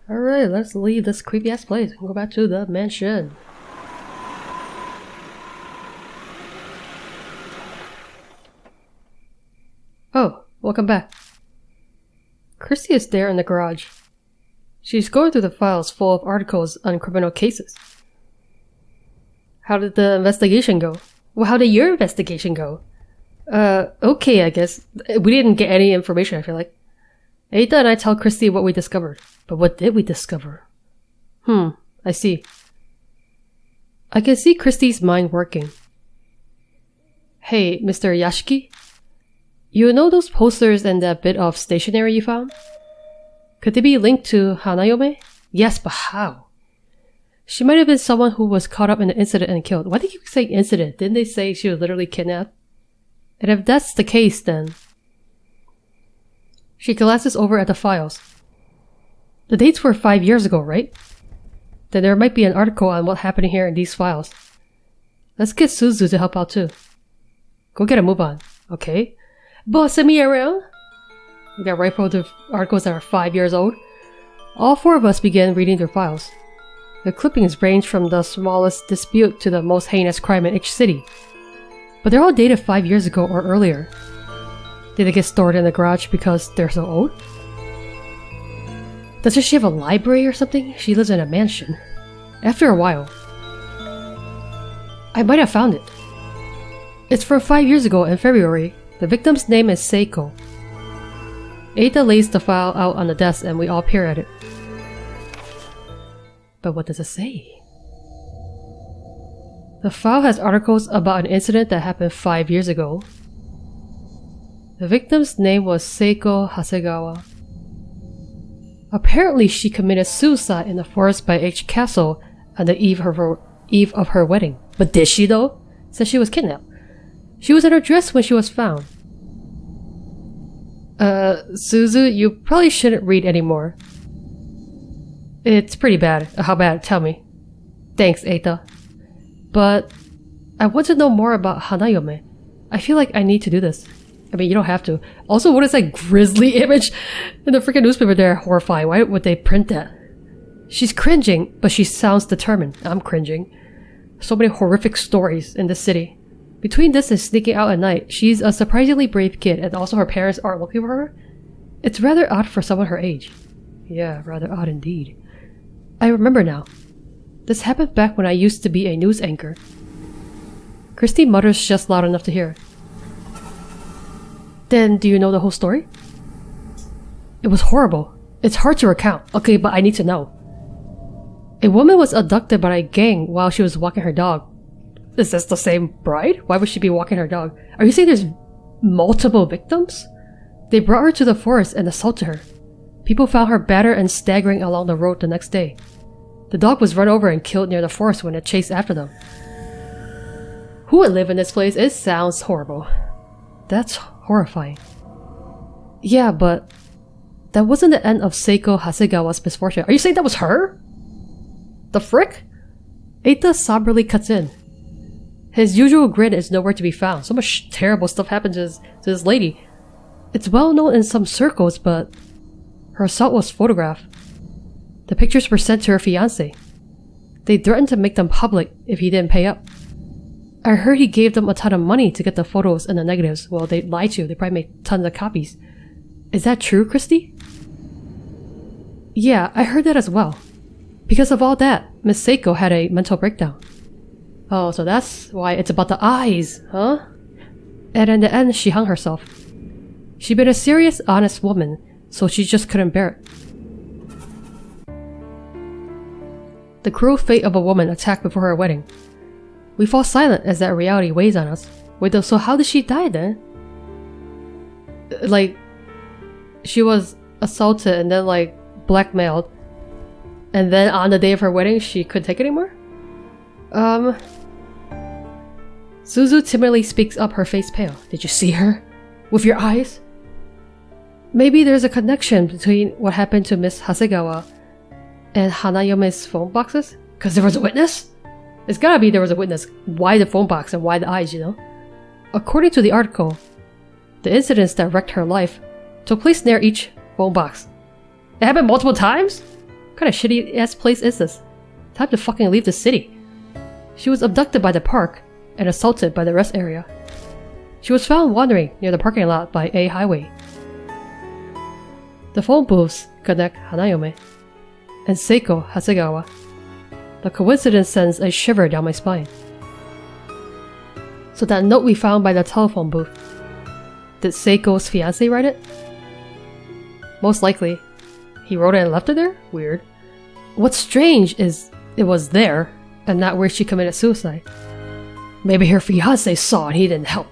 Alright, let's leave this creepy ass place and go back to the mansion. Oh, welcome back. Christy is there in the garage. She's going through the files full of articles on criminal cases. How did the investigation go? Well, how did your investigation go? Okay, I guess. We didn't get any information, I feel like. Ada and I tell Christy what we discovered. But what did we discover? I see. I can see Christy's mind working. Hey, Mr. Yashiki? You know those posters and that bit of stationery you found? Could they be linked to Hanayome? Yes, but how? She might have been someone who was caught up in the incident and killed. Why do you keep saying incident? Didn't they say she was literally kidnapped? And if that's the case, then... She glances over at the files. The dates were 5 years ago, right? Then there might be an article on what happened here in these files. Let's get Suzu to help out too. Go get a move on. Okay. Bossing me around? We got rifled to articles that are 5 years old. All four of us began reading their files. The clippings range from the smallest dispute to the most heinous crime in each city. But they're all dated 5 years ago or earlier. Did they get stored in the garage because they're so old? Doesn't she have a library or something? She lives in a mansion. After a while, I might have found it. It's from 5 years ago in February. The victim's name is Seiko. Ada lays the file out on the desk and we all peer at it. But what does it say? The file has articles about an incident that happened 5 years ago. The victim's name was Seiko Hasegawa. Apparently she committed suicide in the forest by H Castle on the eve of her wedding. But did she though? Said she was kidnapped. She was in her dress when she was found. Suzu, you probably shouldn't read anymore. It's pretty bad. How bad? Tell me. Thanks, Eita. But I want to know more about Hanayome. I feel like I need to do this. I mean, you don't have to. Also, what is that grisly image in the freaking newspaper there? Horrifying. Why would they print that? She's cringing, but she sounds determined. I'm cringing. So many horrific stories in this city. Between this and sneaking out at night, she's a surprisingly brave kid, and also her parents aren't looking for her. It's rather odd for someone her age. Yeah, rather odd indeed. I remember now. This happened back when I used to be a news anchor. Christy mutters just loud enough to hear. Then, do you know the whole story? It was horrible. It's hard to recount. Okay, but I need to know. A woman was abducted by a gang while she was walking her dog. Is this the same bride? Why would she be walking her dog? Are you saying there's multiple victims? They brought her to the forest and assaulted her. People found her battered and staggering along the road the next day. The dog was run over and killed near the forest when it chased after them. Who would live in this place? It sounds horrible. That's horrifying. Yeah, but that wasn't the end of Seiko Hasegawa's misfortune. Are you saying that was her? The frick? Eita somberly cuts in. His usual grin is nowhere to be found. So much terrible stuff happened to this lady. It's well known in some circles, but her assault was photographed. The pictures were sent to her fiancé. They threatened to make them public if he didn't pay up. I heard he gave them a ton of money to get the photos and the negatives. Well, they lied to you. They probably made tons of copies. Is that true, Christy? Yeah, I heard that as well. Because of all that, Miss Seiko had a mental breakdown. Oh, so that's why it's about the eyes, huh? And in the end, she hung herself. She'd been a serious, honest woman, so she just couldn't bear it. The cruel fate of a woman attacked before her wedding. We fall silent as that reality weighs on us. Wait though, so how did she die then? Like, she was assaulted and then like blackmailed. And then on the day of her wedding, she couldn't take it anymore? Suzu timidly speaks up, her face pale. Did you see her? With your eyes? Maybe there's a connection between what happened to Miss Hasegawa and Hanayome's phone boxes? Because there was a witness? It's gotta be there was a witness. Why the phone box and why the eyes, you know? According to the article, the incidents that wrecked her life took place near each phone box. It happened multiple times? What kind of shitty ass place is this? Time to fucking leave the city. She was abducted by the park and assaulted by the rest area. She was found wandering near the parking lot by A highway. The phone booths connect Hanayome and Seiko Hasegawa. The coincidence sends a shiver down my spine. So that note we found by the telephone booth, did Seiko's fiancé write it? Most likely. He wrote it and left it there? Weird. What's strange is it was there and not where she committed suicide. Maybe her fiancé saw and he didn't help.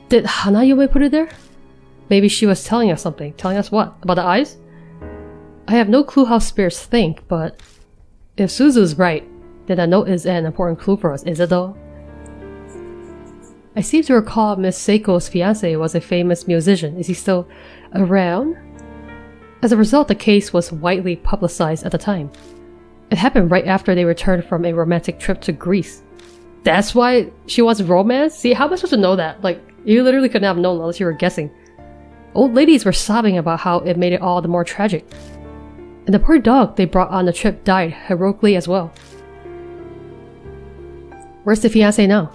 Did Hanayome put it there? Maybe she was telling us something. Telling us what? About the eyes? I have no clue how spirits think, but if Suzu's right, then that note is an important clue for us, is it though? I seem to recall Miss Seiko's fiancé was a famous musician. Is he still around? As a result, the case was widely publicized at the time. It happened right after they returned from a romantic trip to Greece. That's why she wants romance? See, how am I supposed to know that? Like, you literally couldn't have known unless you were guessing. Old ladies were sobbing about how it made it all the more tragic. And the poor dog they brought on the trip died heroically as well. Where's the fiancé now?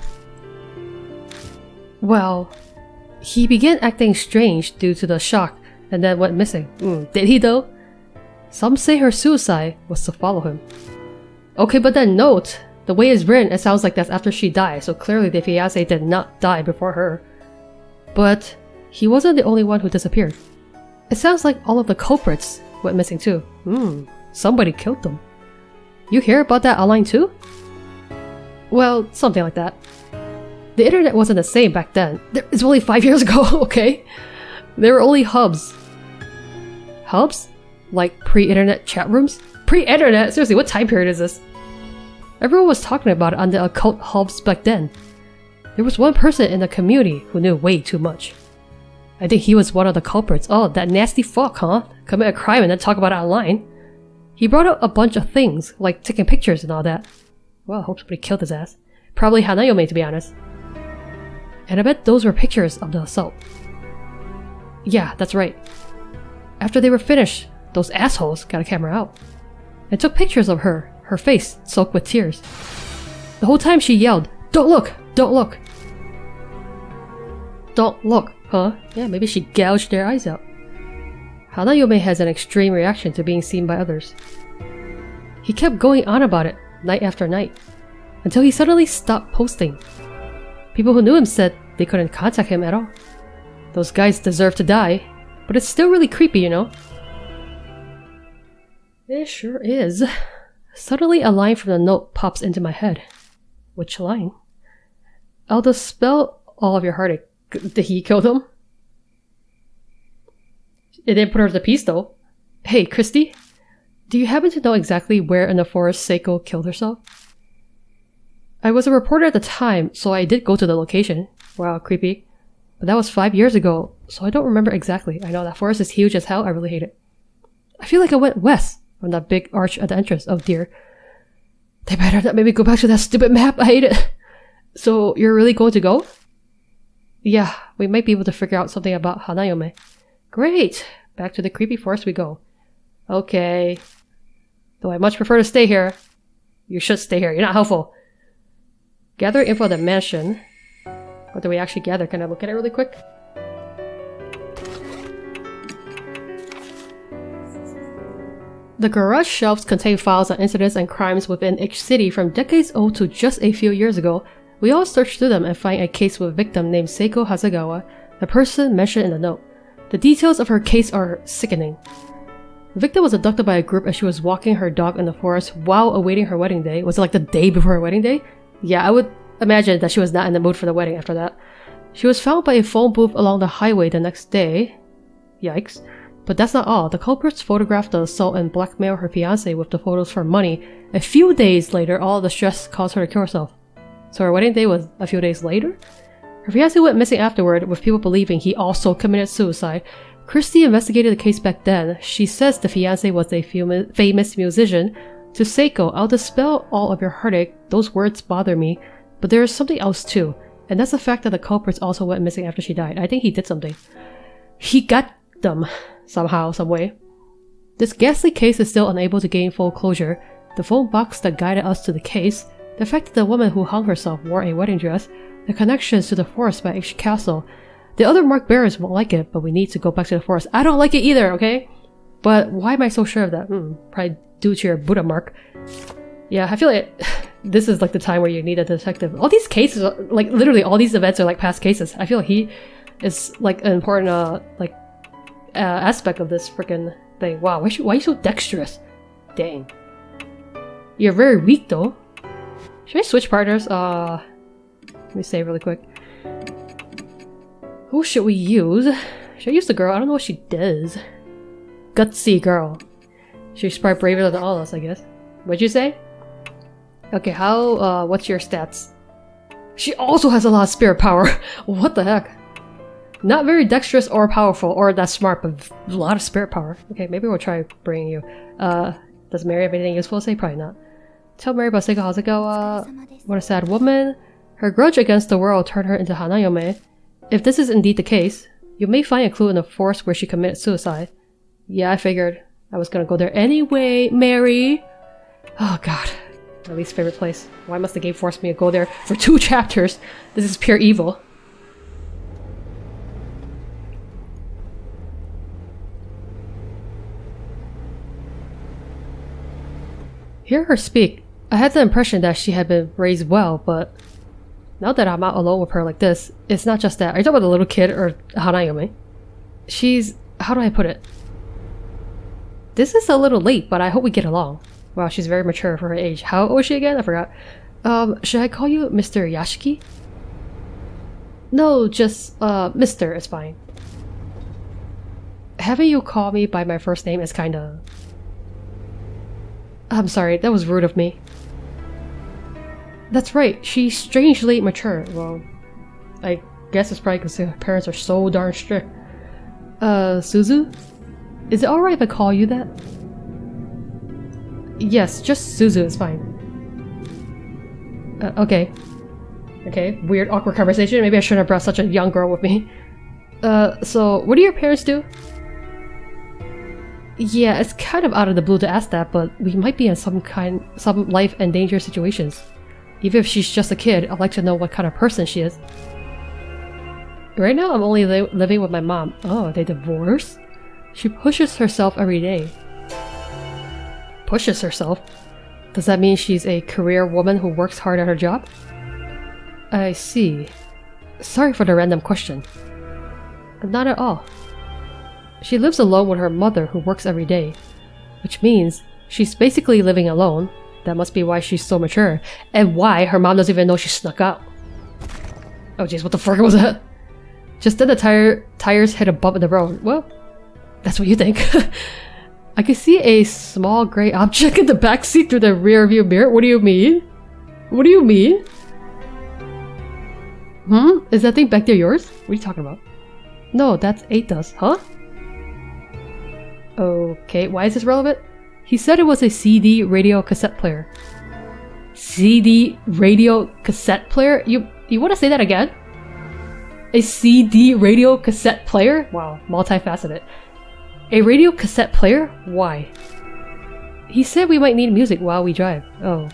Well, he began acting strange due to the shock and then went missing. Did he though? Some say her suicide was to follow him. Okay, but that note, the way it's written, it sounds like that's after she died, so clearly the fiancé did not die before her. But he wasn't the only one who disappeared. It sounds like all of the culprits went missing too. Somebody killed them. You hear about that online too? Well, something like that. The internet wasn't the same back then. It's only 5 years ago, okay? There were only hubs. Hubs? Like pre-internet chat rooms? Pre-internet? Seriously, what time period is this? Everyone was talking about it on the occult hubs back then. There was one person in the community who knew way too much. I think he was one of the culprits. Oh, that nasty fuck, huh? Commit a crime and then talk about it online. He brought up a bunch of things, like taking pictures and all that. Well, I hope somebody killed his ass. Probably Hanayome, to be honest. And I bet those were pictures of the assault. Yeah, that's right. After they were finished, those assholes got a camera out and took pictures of her face soaked with tears. The whole time she yelled, "Don't look! Don't look!" Don't look, huh? Yeah, maybe she gouged their eyes out. Hanayome has an extreme reaction to being seen by others. He kept going on about it night after night, until he suddenly stopped posting. People who knew him said they couldn't contact him at all. Those guys deserve to die, but it's still really creepy, you know? It sure is. Suddenly a line from the note pops into my head. Which line? I'll dispel all of your heartache. Did he kill them? It didn't put her to peace though. Hey, Christy, do you happen to know exactly where in the forest Seiko killed herself? I was a reporter at the time, so I did go to the location. Wow, creepy. But that was 5 years ago, so I don't remember exactly. I know that forest is huge as hell, I really hate it. I feel like I went west from that big arch at the entrance. Oh dear. They better not make me go back to that stupid map, I hate it. So, you're really going to go? Yeah, we might be able to figure out something about Hanayome. Great! Back to the creepy forest we go. Okay. Though I much prefer to stay here. You should stay here, you're not helpful. Gather info at the mansion. What do we actually gather? Can I look at it really quick? The garage shelves contain files on incidents and crimes within each city from decades old to just a few years ago. We all search through them and find a case with a victim named Seiko Hasegawa, the person mentioned in the note. The details of her case are sickening. The victim was abducted by a group as she was walking her dog in the forest while awaiting her wedding day. Was it like the day before her wedding day? Yeah, I would imagine that she was not in the mood for the wedding after that. She was found by a phone booth along the highway the next day. Yikes. But that's not all. The culprits photographed the assault and blackmailed her fiancé with the photos for money. A few days later, all the stress caused her to kill herself. So her wedding day was a few days later? Her fiancé went missing afterward, with people believing he also committed suicide. Christie investigated the case back then. She says the fiancé was a famous musician. To Seiko, I'll dispel all of your heartache. Those words bother me. But there is something else too. And that's the fact that the culprits also went missing after she died. I think he did something. He got them. Somehow, some way. This ghastly case is still unable to gain full closure. The phone box that guided us to the case, the fact that the woman who hung herself wore a wedding dress, the connections to the forest by H Castle. The other mark bearers won't like it, but we need to go back to the forest. I don't like it either, okay? But why am I so sure of that? Probably due to your Buddha mark. Yeah, I feel like this is like the time where you need a detective. All these cases, like literally all these events are like past cases. I feel like he is like an important aspect of this freaking thing. Wow, why are you so dexterous? Dang. You're very weak though. Should I switch partners? Let me save really quick. Who should we use? Should I use the girl? I don't know what she does. Gutsy girl. She's probably braver than all of us, I guess. What'd you say? Okay, what's your stats? She also has a lot of spirit power. What the heck? Not very dexterous or powerful or that smart, but a lot of spirit power. Okay, maybe we'll try bringing you. Does Mary have anything useful to say? Probably not. Tell Mary about Seiko Hasegawa. What a sad woman. Her grudge against the world turned her into Hanayome. If this is indeed the case, you may find a clue in the forest where she committed suicide. Yeah, I figured. I was gonna go there anyway, Mary. Oh god. My least favorite place. Why must the game force me to go there for 2 chapters? This is pure evil. Hear her speak. I had the impression that she had been raised well, but now that I'm out alone with her like this, it's not just that. Are you talking about a little kid or Hanayome? She's... how do I put it? This is a little late, but I hope we get along. Wow, she's very mature for her age. How old is she again? I forgot. Should I call you Mr. Yashiki? No, just, Mr. is fine. Having you call me by my first name is kinda... I'm sorry, that was rude of me. That's right, she's strangely mature. Well, I guess it's probably because her parents are so darn strict. Suzu? Is it alright if I call you that? Yes, just Suzu is fine. Okay. Okay, weird awkward conversation. Maybe I shouldn't have brought such a young girl with me. So what do your parents do? Yeah, it's kind of out of the blue to ask that, but we might be in some life and danger situations. Even if she's just a kid, I'd like to know what kind of person she is. Right now, I'm only living with my mom. Oh, are they divorced? She pushes herself every day. Pushes herself? Does that mean she's a career woman who works hard at her job? I see. Sorry for the random question. Not at all. She lives alone with her mother who works every day, which means she's basically living alone. That must be why she's so mature, and why her mom doesn't even know she snuck out. Oh jeez, what the fuck was that? Just then the tires hit a bump in the road. Well, that's what you think. I can see a small gray object in the backseat through the rear view mirror. What do you mean? What do you mean? Is that thing back there yours? What are you talking about? No, that's Eita's, huh? Okay, why is this relevant? He said it was a CD radio cassette player. CD radio cassette player? You want to say that again? A CD radio cassette player? Wow, multifaceted. A radio cassette player? Why? He said we might need music while we drive. Oh.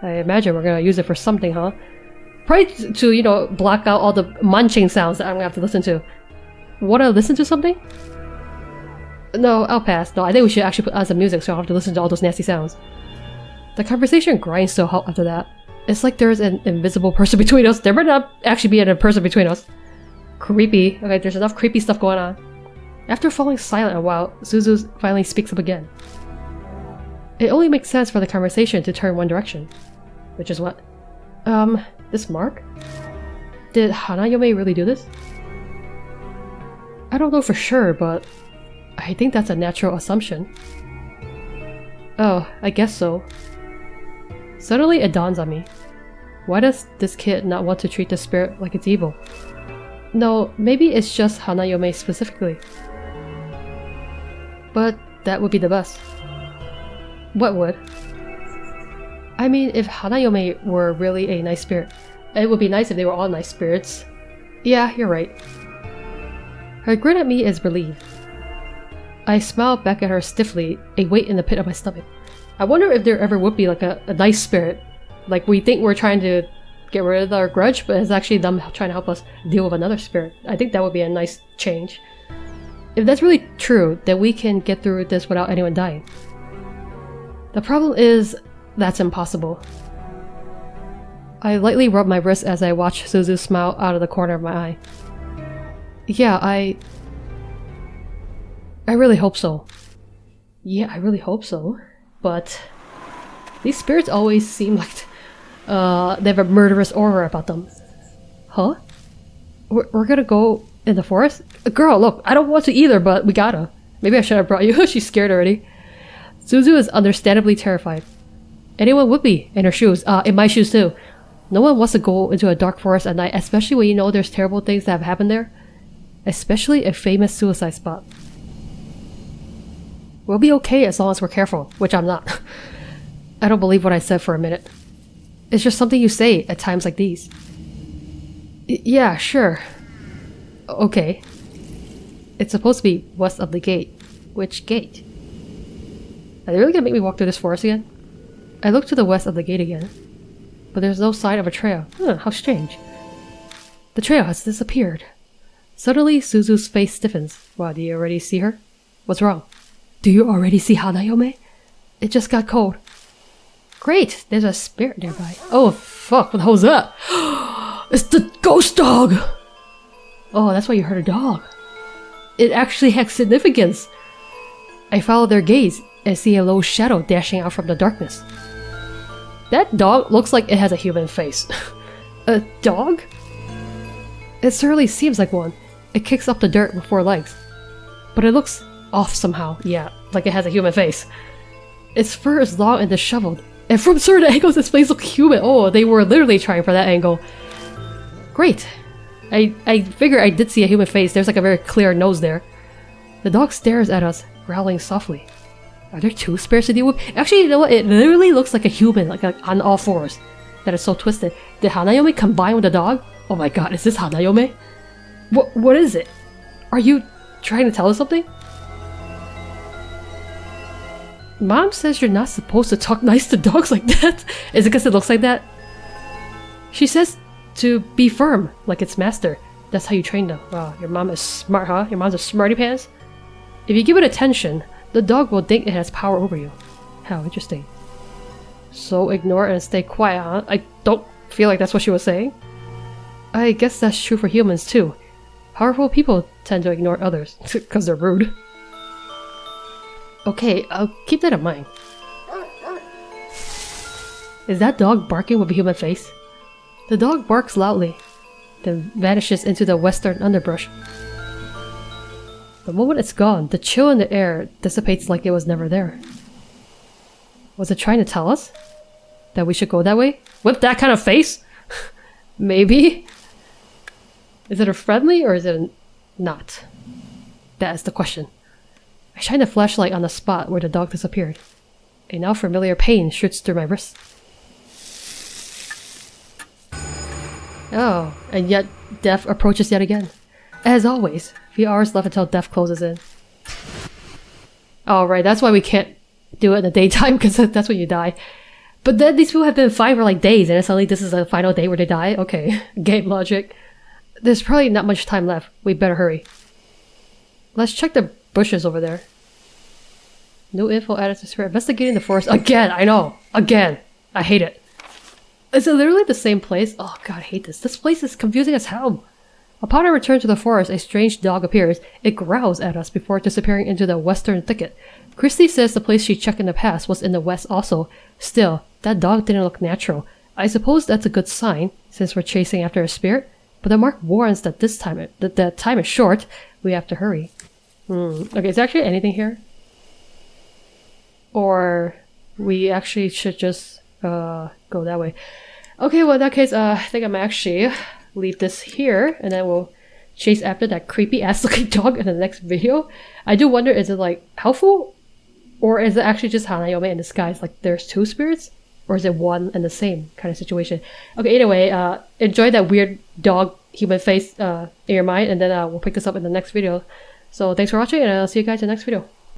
I imagine we're gonna use it for something, huh? Probably to, you know, block out all the munching sounds that I'm gonna have to listen to. Wanna listen to something? No, I'll pass. No, I think we should actually put on some music so I don't have to listen to all those nasty sounds. The conversation grinds so hot after that. It's like there's an invisible person between us. There might not actually be a person between us. Creepy. Okay, there's enough creepy stuff going on. After falling silent a while, Suzu finally speaks up again. It only makes sense for the conversation to turn one direction. Which is what? This mark? Did Hanayome really do this? I don't know for sure, but I think that's a natural assumption. Oh, I guess so. Suddenly it dawns on me. Why does this kid not want to treat the spirit like it's evil? No, maybe it's just Hanayome specifically. But that would be the best. What would? I mean, if Hanayome were really a nice spirit, it would be nice if they were all nice spirits. Yeah, you're right. Her grin at me is relieved. I smiled back at her stiffly, a weight in the pit of my stomach. I wonder if there ever would be like a nice spirit. Like we think we're trying to get rid of our grudge, but it's actually them trying to help us deal with another spirit. I think that would be a nice change. If that's really true, then we can get through this without anyone dying. The problem is, that's impossible. I lightly rubbed my wrist as I watched Suzu smile out of the corner of my eye. Yeah, I really hope so. Yeah, I really hope so. But these spirits always seem like they have a murderous aura about them. Huh? We're gonna go in the forest? Girl, look, I don't want to either, but we gotta. Maybe I should have brought you. She's scared already. Suzu is understandably terrified. Anyone would be in her shoes. In my shoes too. No one wants to go into a dark forest at night, especially when you know there's terrible things that have happened there. Especially a famous suicide spot. We'll be okay as long as we're careful, which I'm not. I don't believe what I said for a minute. It's just something you say at times like these. Yeah, sure. Okay. It's supposed to be west of the gate. Which gate? Are they really gonna make me walk through this forest again? I look to the west of the gate again, but there's no sign of a trail. How strange. The trail has disappeared. Suddenly, Suzu's face stiffens. Wow, do you already see her? What's wrong? Do you already see Hanayome? It just got cold. Great, there's a spirit nearby. Oh fuck, what the hell's that? It's the ghost dog! Oh, that's why you heard a dog. It actually has significance. I follow their gaze and see a low shadow dashing out from the darkness. That dog looks like it has a human face. A dog? It certainly seems like one. It kicks up the dirt with 4 legs. But it looks off somehow, yeah, like it has a human face. Its fur is long and disheveled, and from certain angles its face looks human. Oh, they were literally trying for that angle. Great. I figure I did see a human face. There's like a very clear nose there. The dog stares at us, growling softly. Are there 2 spirits to deal with? Actually, you know what? It literally looks like a human, like on all 4s. That is so twisted. Did Hanayome combine with the dog? Oh my god, is this Hanayome? What is it? Are you trying to tell us something? Mom says you're not supposed to talk nice to dogs like that. Is it because it looks like that? She says to be firm, like its master. That's how you train them. Wow, your mom is smart, huh? Your mom's a smarty pants? If you give it attention, the dog will think it has power over you. How interesting. So ignore it and stay quiet, huh? I don't feel like that's what she was saying. I guess that's true for humans too. Powerful people tend to ignore others, because they're rude. Okay, I'll keep that in mind. Is that dog barking with a human face? The dog barks loudly, then vanishes into the western underbrush. The moment it's gone, the chill in the air dissipates like it was never there. Was it trying to tell us that we should go that way? With that kind of face? Maybe? Is it a friendly or is it not? That is the question. I shine the flashlight on the spot where the dog disappeared. A now familiar pain shoots through my wrist. Oh, and yet death approaches yet again. As always, few hours left until death closes in. Oh right, that's why we can't do it in the daytime, because that's when you die. But then these people have been fine for like days, and then suddenly this is the final day where they die? Okay, game logic. There's probably not much time left. We better hurry. Let's check the bushes over there. No info added to spirit. Investigating the forest. Again, I know. Again. I hate it. Is it literally the same place? Oh god, I hate this. This place is confusing as hell. Upon our return to the forest, a strange dog appears. It growls at us before disappearing into the western thicket. Christy says the place she checked in the past was in the west also. Still, that dog didn't look natural. I suppose that's a good sign, since we're chasing after a spirit. But the mark warns that that time is short. We have to hurry. Okay, is there actually anything here? Or we actually should just go that way. Okay, well in that case, I think I'm actually leave this here, and then we'll chase after that creepy ass looking dog in the next video. I do wonder, is it like helpful? Or is it actually just Hanayome in disguise? Like there's 2 spirits? Or is it one and the same kind of situation? Okay, anyway, enjoy that weird dog human face in your mind, and then we'll pick this up in the next video. So thanks for watching, and I'll see you guys in the next video.